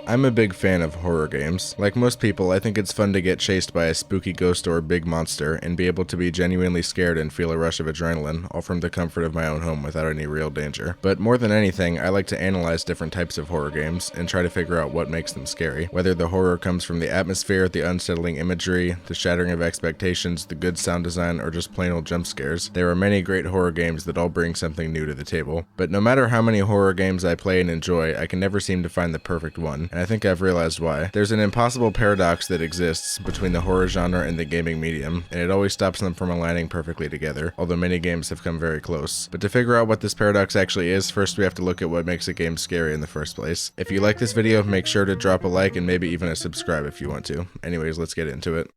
I'm a big fan of horror games. Like most people, I think it's fun to get chased by a spooky ghost or a big monster and be able to be genuinely scared and feel a rush of adrenaline, all from the comfort of my own home without any real danger. But more than anything, I like to analyze different types of horror games and try to figure out what makes them scary. Whether the horror comes from the atmosphere, the unsettling imagery, the shattering of expectations, the good sound design, or just plain old jump scares, there are many great horror games that all bring something new to the table. But no matter how many horror games I play and enjoy, I can never seem to find the perfect one. And I think I've realized why. There's an impossible paradox that exists between the horror genre and the gaming medium, and it always stops them from aligning perfectly together, although many games have come very close. But to figure out what this paradox actually is, first we have to look at what makes a game scary in the first place. If you like this video, make sure to drop a like and maybe even a subscribe if you want to. Anyways, let's get into it.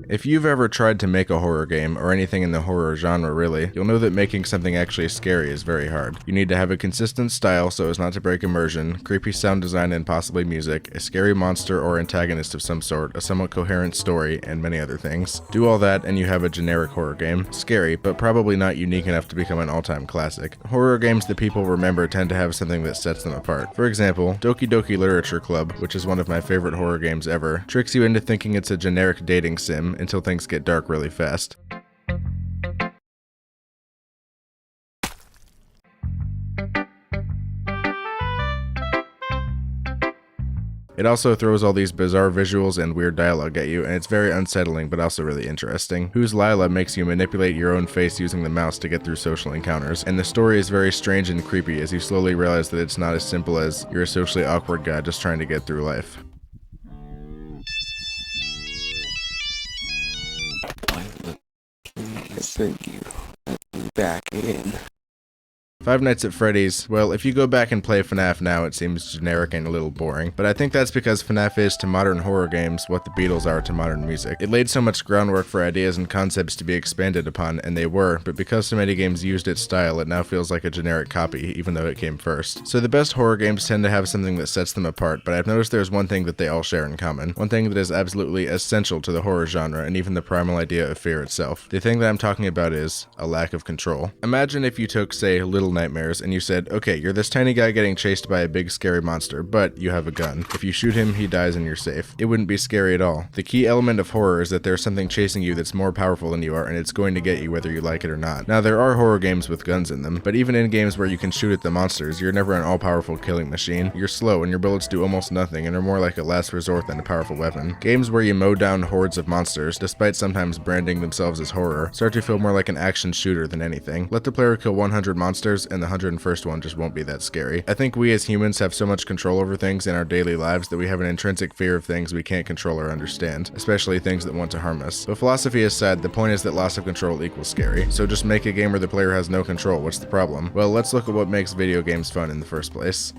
If you've ever tried to make a horror game, or anything in the horror genre really, you'll know that making something actually scary is very hard. You need to have a consistent style so as not to break immersion, creepy sound design and possibly music, a scary monster or antagonist of some sort, a somewhat coherent story, and many other things. Do all that and you have a generic horror game. Scary, but probably not unique enough to become an all-time classic. Horror games that people remember tend to have something that sets them apart. For example, Doki Doki Literature Club, which is one of my favorite horror games ever, tricks you into thinking it's a generic dating sim until things get dark really fast. It also throws all these bizarre visuals and weird dialogue at you, and it's very unsettling but also really interesting. Who's Lila makes you manipulate your own face using the mouse to get through social encounters, and the story is very strange and creepy as you slowly realize that it's not as simple as you're a socially awkward guy just trying to get through life. Thank you. Let me back in. Five Nights at Freddy's, well, if you go back and play FNAF now, it seems generic and a little boring, but I think that's because FNAF is to modern horror games what the Beatles are to modern music. It laid so much groundwork for ideas and concepts to be expanded upon, and they were, but because so many games used its style, it now feels like a generic copy, even though it came first. So the best horror games tend to have something that sets them apart, but I've noticed there's one thing that they all share in common. One thing that is absolutely essential to the horror genre, and even the primal idea of fear itself. The thing that I'm talking about is a lack of control. Imagine if you took, say, Little Nightmares, and you said, okay, you're this tiny guy getting chased by a big scary monster, but you have a gun. If you shoot him, he dies and you're safe. It wouldn't be scary at all. The key element of horror is that there's something chasing you that's more powerful than you are, and it's going to get you whether you like it or not. Now, there are horror games with guns in them, but even in games where you can shoot at the monsters, you're never an all-powerful killing machine. You're slow, and your bullets do almost nothing, and are more like a last resort than a powerful weapon. Games where you mow down hordes of monsters, despite sometimes branding themselves as horror, start to feel more like an action shooter than anything. Let the player kill 100 monsters, and the 101st one just won't be that scary. I think we as humans have so much control over things in our daily lives that we have an intrinsic fear of things we can't control or understand, especially things that want to harm us. But philosophy aside, the point is that loss of control equals scary. So just make a game where the player has no control. What's the problem? Well, let's look at what makes video games fun in the first place.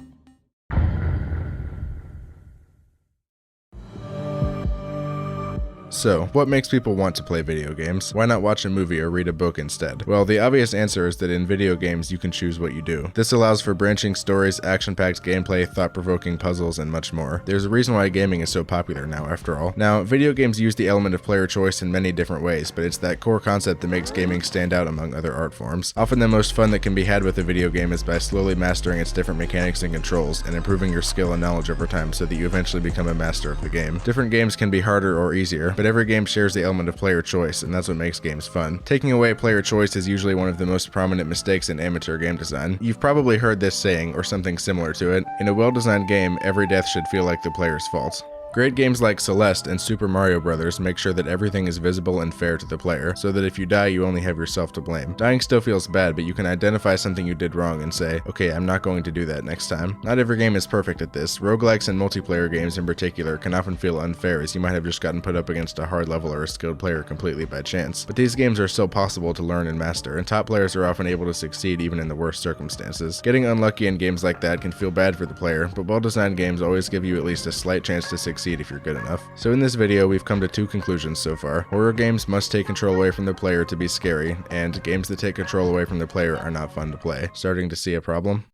So, what makes people want to play video games? Why not watch a movie or read a book instead? Well, the obvious answer is that in video games you can choose what you do. This allows for branching stories, action-packed gameplay, thought-provoking puzzles, and much more. There's a reason why gaming is so popular now, after all. Now, video games use the element of player choice in many different ways, but it's that core concept that makes gaming stand out among other art forms. Often the most fun that can be had with a video game is by slowly mastering its different mechanics and controls, and improving your skill and knowledge over time so that you eventually become a master of the game. Different games can be harder or easier, but every game shares the element of player choice, and that's what makes games fun. Taking away player choice is usually one of the most prominent mistakes in amateur game design. You've probably heard this saying, or something similar to it: in a well-designed game, every death should feel like the player's fault. Great games like Celeste and Super Mario Bros. Make sure that everything is visible and fair to the player, so that if you die, you only have yourself to blame. Dying still feels bad, but you can identify something you did wrong and say, okay, I'm not going to do that next time. Not every game is perfect at this. Roguelikes and multiplayer games in particular can often feel unfair, as you might have just gotten put up against a hard level or a skilled player completely by chance. But these games are still possible to learn and master, and top players are often able to succeed even in the worst circumstances. Getting unlucky in games like that can feel bad for the player, but well-designed games always give you at least a slight chance to succeed if you're good enough. So in this video, we've come to two conclusions so far. Horror games must take control away from the player to be scary, and games that take control away from the player are not fun to play. Starting to see a problem?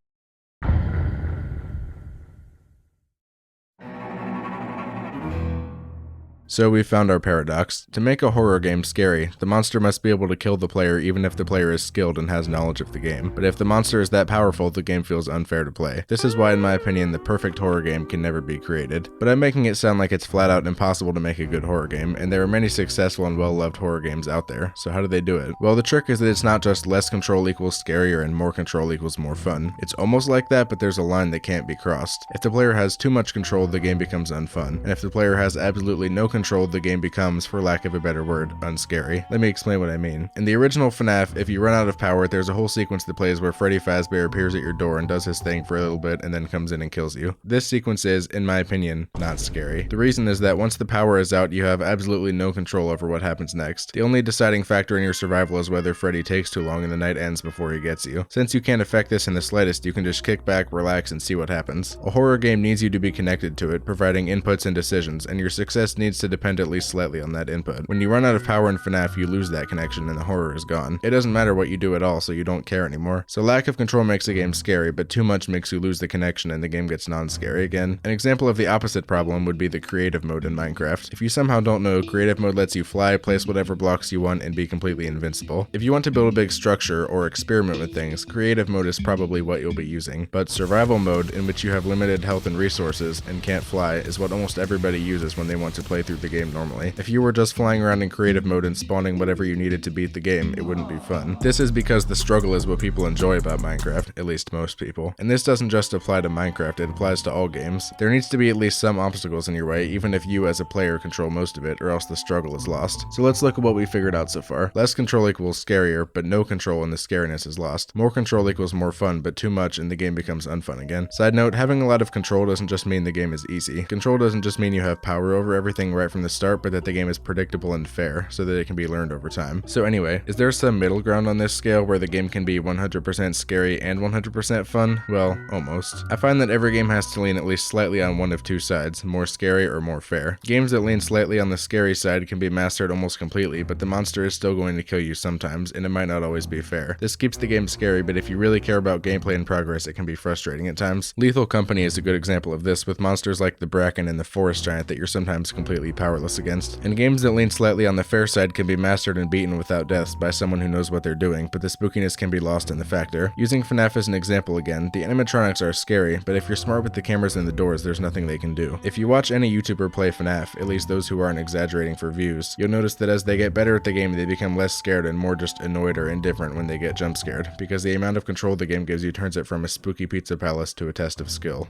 So we found our paradox. To make a horror game scary, the monster must be able to kill the player even if the player is skilled and has knowledge of the game. But if the monster is that powerful, the game feels unfair to play. This is why, in my opinion, the perfect horror game can never be created. But I'm making it sound like it's flat out impossible to make a good horror game, and there are many successful and well-loved horror games out there. So how do they do it? Well, the trick is that it's not just less control equals scarier and more control equals more fun. It's almost like that, but there's a line that can't be crossed. If the player has too much control, the game becomes unfun. And if the player has absolutely no control, the game becomes, for lack of a better word, unscary. Let me explain what I mean. In the original FNAF, if you run out of power, there's a whole sequence that plays where Freddy Fazbear appears at your door and does his thing for a little bit and then comes in and kills you. This sequence is, in my opinion, not scary. The reason is that once the power is out, you have absolutely no control over what happens next. The only deciding factor in your survival is whether Freddy takes too long and the night ends before he gets you. Since you can't affect this in the slightest, you can just kick back, relax, and see what happens. A horror game needs you to be connected to it, providing inputs and decisions, and your success needs to depend at least slightly on that input. When you run out of power in FNAF, you lose that connection and the horror is gone. It doesn't matter what you do at all, so you don't care anymore. So lack of control makes a game scary, but too much makes you lose the connection and the game gets non-scary again. An example of the opposite problem would be the creative mode in Minecraft. If you somehow don't know, creative mode lets you fly, place whatever blocks you want, and be completely invincible. If you want to build a big structure or experiment with things, creative mode is probably what you'll be using. But survival mode, in which you have limited health and resources and can't fly, is what almost everybody uses when they want to play through the game normally. If you were just flying around in creative mode and spawning whatever you needed to beat the game, it wouldn't be fun. This is because the struggle is what people enjoy about Minecraft, at least most people. And this doesn't just apply to Minecraft, it applies to all games. There needs to be at least some obstacles in your way, even if you as a player control most of it, or else the struggle is lost. So let's look at what we figured out so far. Less control equals scarier, but no control and the scariness is lost. More control equals more fun, but too much and the game becomes unfun again. Side note, having a lot of control doesn't just mean the game is easy. Control doesn't just mean you have power over everything right from the start, but that the game is predictable and fair, so that it can be learned over time. So anyway, is there some middle ground on this scale where the game can be 100% scary and 100% fun? Well, almost. I find that every game has to lean at least slightly on one of two sides, more scary or more fair. Games that lean slightly on the scary side can be mastered almost completely, but the monster is still going to kill you sometimes, and it might not always be fair. This keeps the game scary, but if you really care about gameplay and progress, it can be frustrating at times. Lethal Company is a good example of this, with monsters like the Bracken and the Forest Giant that you're sometimes completely powerless against. And games that lean slightly on the fair side can be mastered and beaten without deaths by someone who knows what they're doing, but the spookiness can be lost in the factor. Using FNAF as an example again, the animatronics are scary, but if you're smart with the cameras and the doors, there's nothing they can do. If you watch any YouTuber play FNAF, at least those who aren't exaggerating for views, you'll notice that as they get better at the game, they become less scared and more just annoyed or indifferent when they get jump scared, because the amount of control the game gives you turns it from a spooky pizza palace to a test of skill.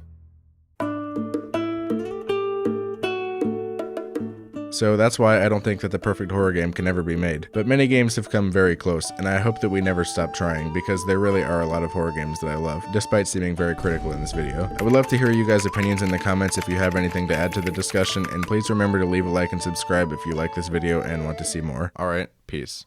So that's why I don't think that the perfect horror game can ever be made. But many games have come very close, and I hope that we never stop trying, because there really are a lot of horror games that I love, despite seeming very critical in this video. I would love to hear you guys' opinions in the comments if you have anything to add to the discussion, and please remember to leave a like and subscribe if you like this video and want to see more. Alright, peace.